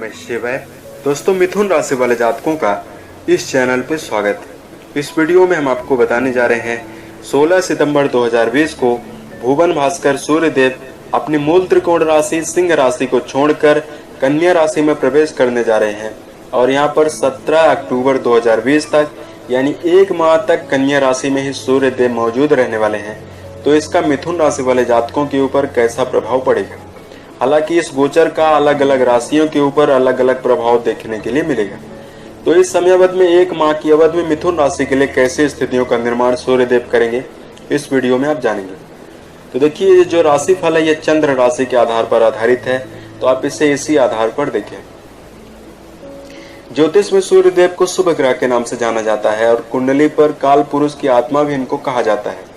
नमः शिवाय। दोस्तों, मिथुन राशि वाले जातकों का इस चैनल पे स्वागत है। इस वीडियो में हम आपको बताने जा रहे हैं 16 सितंबर 2020 को भुवन भास्कर सूर्यदेव अपनी मूल त्रिकोण राशि सिंह राशि को छोड़कर कन्या राशि में प्रवेश करने जा रहे हैं और यहाँ पर 17 अक्टूबर 2020 तक यानी एक माह तक कन्या राशि में ही सूर्यदेव मौजूद रहने वाले हैं। तो इसका मिथुन राशि वाले जातकों के ऊपर कैसा प्रभाव पड़ेगा? हालांकि इस गोचर का अलग अलग राशियों के ऊपर अलग अलग प्रभाव देखने के लिए मिलेगा। तो इस समयावधि में एक माह की अवधि में मिथुन राशि के लिए कैसे स्थितियों का निर्माण सूर्यदेव करेंगे, इस वीडियो में आप जानेंगे। तो देखिए, ये जो राशि फल है ये चंद्र राशि के आधार पर आधारित है, तो आप इसे इसी आधार पर देखें। ज्योतिष में सूर्यदेव को शुभ ग्रह के नाम से जाना जाता है और कुंडली पर काल पुरुष की आत्मा भी इनको कहा जाता है।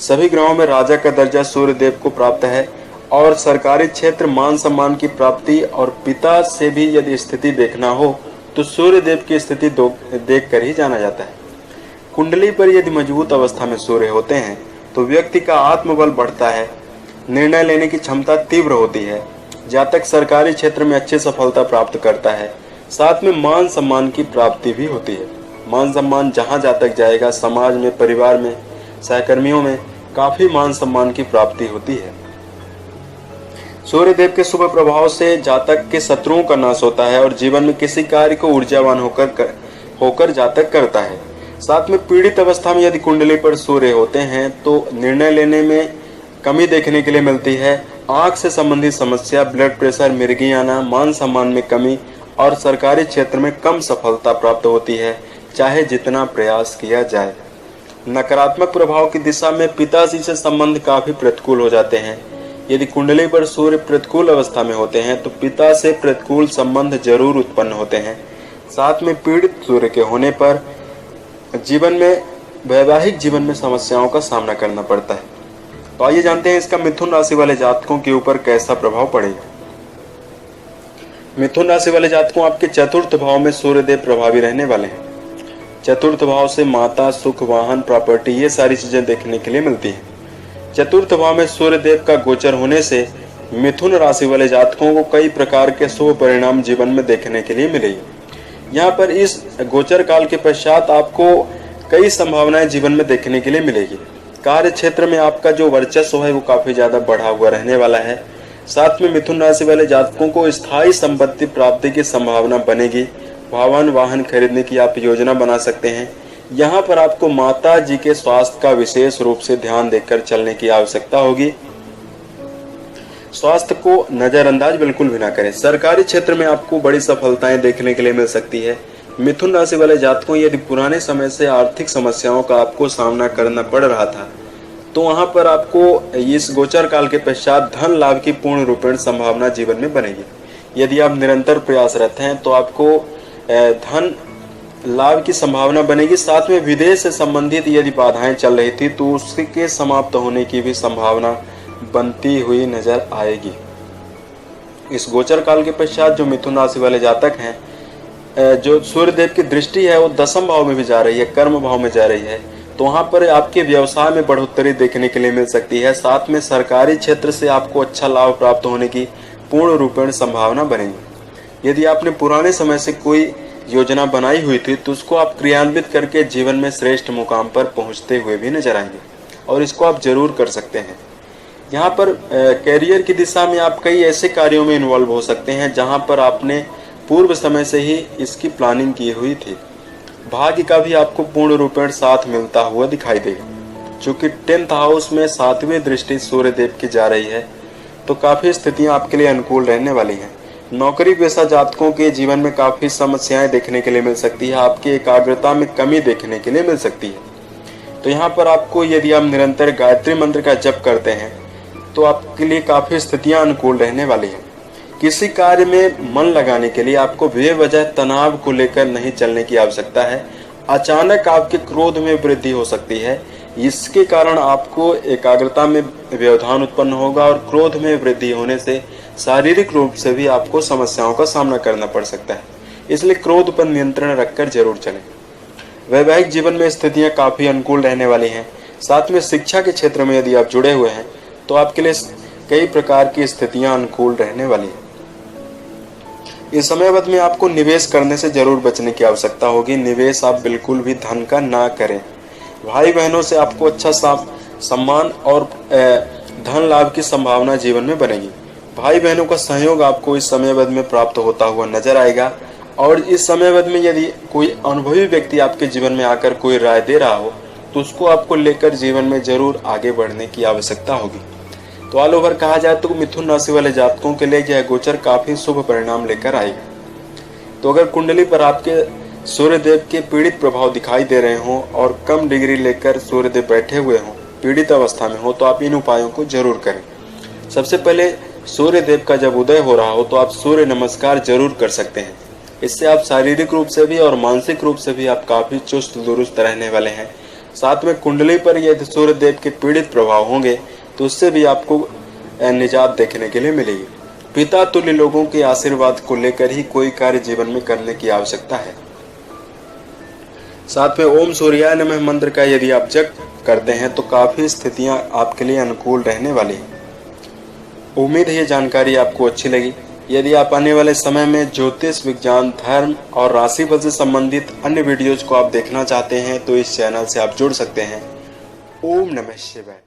सभी ग्रहों में राजा का दर्जा सूर्यदेव को प्राप्त है और सरकारी क्षेत्र मान सम्मान की प्राप्ति और पिता से भी यदि स्थिति देखना हो तो सूर्यदेव की स्थिति देख कर ही जाना जाता है। कुंडली पर यदि मजबूत अवस्था में सूर्य होते हैं तो व्यक्ति का आत्मबल बढ़ता है, निर्णय लेने की क्षमता तीव्र होती है, जातक सरकारी क्षेत्र में अच्छी सफलता प्राप्त करता है, साथ में मान सम्मान की प्राप्ति भी होती है। मान सम्मान जहां जातक जाएगा, समाज में, परिवार में, सहकर्मियों में काफी मान सम्मान की प्राप्ति होती है। सूर्यदेव के शुभ प्रभाव से जातक के शत्रुओं का नाश होता है और जीवन में किसी कार्य को ऊर्जावान होकर जातक करता है। साथ में पीड़ित अवस्था में यदि कुंडली पर सूर्य होते हैं तो निर्णय लेने में कमी देखने के लिए मिलती है। आंख से संबंधित समस्या, ब्लड प्रेशर, मिर्गी आना, मान सम्मान में कमी और सरकारी क्षेत्र में कम सफलता प्राप्त होती है, चाहे जितना प्रयास किया जाए। नकारात्मक प्रभाव की दिशा में पिताजी से संबंध काफी प्रतिकूल हो जाते हैं। यदि कुंडली पर सूर्य प्रतिकूल अवस्था में होते हैं तो पिता से प्रतिकूल संबंध जरूर उत्पन्न होते हैं। साथ में पीड़ित सूर्य के होने पर वैवाहिक जीवन में समस्याओं का सामना करना पड़ता है। तो आइए जानते हैं इसका मिथुन राशि वाले जातकों के ऊपर कैसा प्रभाव पड़ेगा। मिथुन राशि वाले जातकों, आपके चतुर्थ भाव में सूर्यदेव प्रभावी रहने वाले हैं। चतुर्थ भाव से माता, सुख, वाहन, प्रॉपर्टी, ये सारी चीजें देखने के लिए मिलती हैं। चतुर्थ भाव में सूर्यदेव का गोचर होने से मिथुन राशि वाले जातकों को कई प्रकार के शुभ परिणाम जीवन में देखने के लिए मिलेगी। यहाँ पर इस गोचर काल के पश्चात आपको कई संभावनाएं जीवन में देखने के लिए मिलेगी। कार्य क्षेत्र में आपका जो वर्चस्व है वो काफी ज्यादा बढ़ा हुआ रहने वाला है। साथ में मिथुन राशि वाले जातकों को स्थायी संपत्ति प्राप्ति की संभावना बनेगी। भवन, वाहन खरीदने की आप योजना बना सकते हैं। यहाँ पर आपको माता जी के स्वास्थ्य का विशेष रूप से ध्यान देकर चलने की आवश्यकता होगी। स्वास्थ्य को नजरअंदाज बिल्कुल भी ना करें। सरकारी क्षेत्र में आपको बड़ी सफलताएं देखने के लिए मिल सकती है। मिथुन राशि वाले जातकों, यदि पुराने समय से आर्थिक समस्याओं का आपको सामना करना पड़ रहा था तो वहां पर आपको इस गोचर काल के पश्चात धन लाभ की पूर्ण रूपेण संभावना जीवन में बनेगी। यदि आप निरंतर प्रयासरत हैं तो आपको धन लाभ की संभावना बनेगी। साथ में विदेश से संबंधित यदि बाधाएं चल रही थी तो उसके समाप्त होने की भी संभावना बनती हुई नजर आएगी। इस गोचर काल के पश्चात जो मिथुन राशि वाले जातक हैं, जो सूर्यदेव की दृष्टि है वो दशम भाव में भी जा रही है, कर्म भाव में जा रही है, तो वहां पर आपके व्यवसाय में बढ़ोतरी देखने के लिए मिल सकती है। साथ में सरकारी क्षेत्र से आपको अच्छा लाभ प्राप्त होने की पूर्ण रूपेण संभावना बनेगी। यदि आपने पुराने समय से कोई योजना बनाई हुई थी तो उसको आप क्रियान्वित करके जीवन में श्रेष्ठ मुकाम पर पहुंचते हुए भी नजर आएंगे और इसको आप जरूर कर सकते हैं। यहाँ पर कैरियर की दिशा में आप कई ऐसे कार्यों में इन्वॉल्व हो सकते हैं जहाँ पर आपने पूर्व समय से ही इसकी प्लानिंग की हुई थी। भाग्य का भी आपको पूर्ण रूपेण साथ मिलता हुआ दिखाई देगा। चूंकि 10th हाउस में 7वीं दृष्टि सूर्यदेव की जा रही है तो काफी स्थितियां आपके लिए अनुकूल रहने वाली हैं। नौकरी पेशा जातकों के जीवन में काफी समस्याएं देखने के लिए मिल सकती है। आपकी एकाग्रता में कमी देखने के लिए मिल सकती है। तो यहाँ पर आपको, यदि आप निरंतर गायत्री मंत्र का जप करते हैं तो आपके लिए काफी स्थितियां अनुकूल रहने वाली हैं। किसी कार्य में मन लगाने के लिए आपको बेवजह तनाव को लेकर नहीं चलने की आवश्यकता है। अचानक आपके क्रोध में वृद्धि हो सकती है, इसके कारण आपको एकाग्रता में व्यवधान उत्पन्न होगा और क्रोध में वृद्धि होने से शारीरिक रूप से भी आपको समस्याओं का सामना करना पड़ सकता है। इसलिए क्रोध पर नियंत्रण रखकर जरूर चलें। वैवाहिक जीवन में स्थितियां काफी अनुकूल रहने वाली हैं। साथ में शिक्षा के क्षेत्र में यदि आप जुड़े हुए हैं तो आपके लिए कई प्रकार की स्थितियां अनुकूल रहने वाली हैं। इस समय अवधि में आपको निवेश करने से जरूर बचने की आवश्यकता होगी। निवेश आप बिल्कुल भी धन का ना करें। भाई बहनों से आपको अच्छा सम्मान और धन लाभ की संभावना जीवन में बनेगी। भाई बहनों का सहयोग आपको इस समय अवधि में प्राप्त होता हुआ नजर आएगा। और इस समय अवधि में यदि कोई अनुभवी व्यक्ति आपके जीवन में आकर कोई राय दे रहा हो तो उसको आपको लेकर जीवन में जरूर आगे बढ़ने की आवश्यकता होगी। तो ऑल ओवर कहा जाए तो मिथुन राशि वाले जातकों के लिए यह गोचर काफी शुभ परिणाम लेकर आएगा। तो अगर कुंडली पर आपके सूर्यदेव के पीड़ित प्रभाव दिखाई दे रहे हों और कम डिग्री लेकर सूर्यदेव बैठे हुए हों, पीड़ित अवस्था में हो, तो आप इन उपायों को जरूर करें। सबसे पहले सूर्यदेव का जब उदय हो रहा हो तो आप सूर्य नमस्कार जरूर कर सकते हैं। इससे आप शारीरिक रूप से भी और मानसिक रूप से भी आप काफी चुस्त दुरुस्त रहने वाले हैं। साथ में कुंडली पर यदि सूर्यदेव के पीड़ित प्रभाव होंगे तो उससे भी आपको निजात देखने के लिए मिलेगी। पिता तुल्य लोगों के आशीर्वाद को लेकर ही कोई कार्य जीवन में करने की आवश्यकता है। साथ में ओम सूर्याय नमः मंत्र का यदि आप जप करते हैं तो काफी स्थितियां आपके लिए अनुकूल रहने वाली है। उम्मीद है ये जानकारी आपको अच्छी लगी। यदि आप आने वाले समय में ज्योतिष विज्ञान, धर्म और राशिफल से संबंधित अन्य वीडियोज को आप देखना चाहते हैं तो इस चैनल से आप जुड़ सकते हैं। ओम नमः शिवाय।